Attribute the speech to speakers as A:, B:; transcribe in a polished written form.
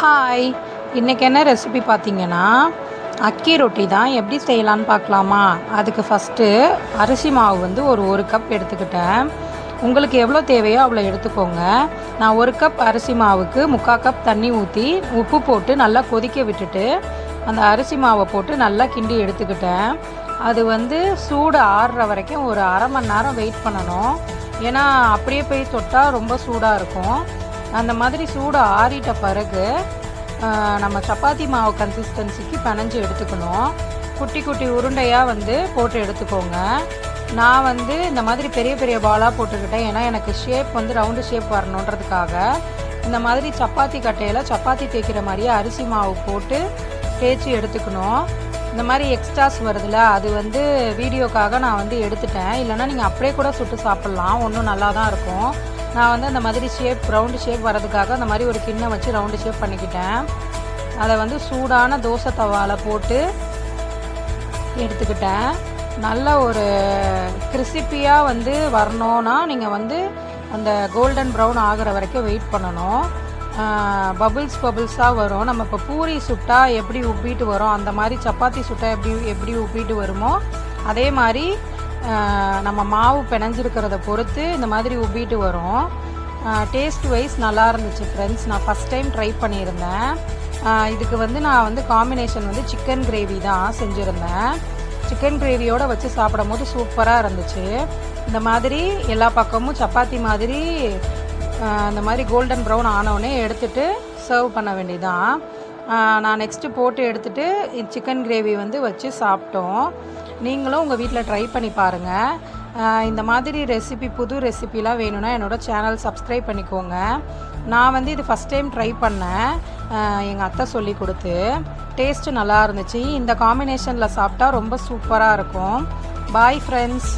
A: Hi, இன்றைக்கி என்ன recipe பார்த்தீங்கன்னா அக்கி ரொட்டி தான். எப்படி செய்யலான்னு பார்க்கலாமா? அதுக்கு ஃபஸ்ட்டு அரிசி மாவு வந்து ஒரு கப் எடுத்துக்கிட்டேன். உங்களுக்கு எவ்வளோ தேவையோ அவ்வளோ எடுத்துக்கோங்க. நான் 1 கப் அரிசி மாவுக்கு 3/4 கப் தண்ணி ஊற்றி உப்பு போட்டு நல்லா கொதிக்க விட்டுட்டு அந்த அரிசி மாவை போட்டு நல்லா கிண்டி எடுத்துக்கிட்டேன். அது வந்து சூடு ஆறுற வரைக்கும் ஒரு அரை மணி நேரம் வெயிட் பண்ணணும். ஏன்னா அப்படியே போய் தொட்டால் ரொம்ப சூடாக இருக்கும். அந்த மாதிரி சூடு ஆறிட்ட பிறகு நம்ம சப்பாத்தி மாவு கன்சிஸ்டன்சிக்கு பிணைஞ்சு எடுத்துக்கணும். குட்டி குட்டி உருண்டையாக வந்து போட்டு எடுத்துக்கோங்க. நான் வந்து இந்த மாதிரி பெரிய பெரிய பாலாக போட்டுக்கிட்டேன். ஏன்னா எனக்கு ஷேப் வந்து ரவுண்டு ஷேப் வரணுன்றதுக்காக. இந்த மாதிரி சப்பாத்தி கட்டையில் சப்பாத்தி தேய்க்கிற மாதிரியே அரிசி மாவு போட்டு தேய்ச்சி எடுத்துக்கணும். இந்த மாதிரி எக்ஸ்ட்ராஸ் வருதுல்ல, அது வந்து வீடியோக்காக நான் வந்து எடுத்துட்டேன். இல்லைனா நீங்கள் அப்படியே கூட சுட்டு சாப்பிட்லாம், ஒன்றும் நல்லா தான் இருக்கும். நான் வந்து அந்த மாதிரி ஷேப் ரவுண்டு ஷேப் வரதுக்காக அந்த மாதிரி ஒரு கிண்ணம் வச்சு ரவுண்டு ஷேப் பண்ணிக்கிட்டேன். அதை வந்து சூடான தோசை தவாவில் போட்டு எடுத்துக்கிட்டேன். நல்ல ஒரு கிறிஸ்பியாக வந்து வரணுன்னா நீங்கள் வந்து அந்த கோல்டன் ப்ரௌன் ஆகிற வரைக்கும் வெயிட் பண்ணணும். பபுள்ஸாக வரும். நம்ம இப்போ பூரி சுட்டால் எப்படி உப்பிட்டு வரும், அந்த மாதிரி சப்பாத்தி சுட்டால் எப்படி உப்பிட்டு வருமோ அதே மாதிரி நம்ம மாவு பிணைஞ்சிருக்கிறத பொறுத்து இந்த மாதிரி உப்பிட்டு வரும். டேஸ்ட் வைஸ் நல்லா இருந்துச்சு ஃப்ரெண்ட்ஸ். நான் ஃபஸ்ட் டைம் ட்ரை பண்ணியிருந்தேன். இதுக்கு வந்து நான் வந்து காம்பினேஷன் வந்து சிக்கன் கிரேவி தான் செஞ்சுருந்தேன். சிக்கன் கிரேவியோடு வச்சு சாப்பிடும் போது சூப்பராக இருந்துச்சு. இந்த மாதிரி எல்லா பக்கமும் சப்பாத்தி மாதிரி இந்த மாதிரி கோல்டன் ப்ரௌன் ஆனவுடனே எடுத்துகிட்டு சர்வ் பண்ண வேண்டியதான். நான் நெக்ஸ்ட்டு போட்டு எடுத்துகிட்டு சிக்கன் கிரேவி வந்து வச்சு சாப்பிட்டோம். நீங்களும் உங்கள் வீட்டில் ட்ரை பண்ணி பாருங்கள். இந்த மாதிரி ரெசிபி புது ரெசிபிலாம் வேணும்னா என்னோடய சேனல் சப்ஸ்கிரைப் பண்ணிக்கோங்க. நான் வந்து இது ஃபஸ்ட் டைம் ட்ரை பண்ணேன், எங்கள் அத்தை சொல்லி கொடுத்து. டேஸ்ட்டு நல்லா இருந்துச்சு. இந்த காம்பினேஷனில் சாப்பிட்டா ரொம்ப சூப்பராக இருக்கும். Bye friends.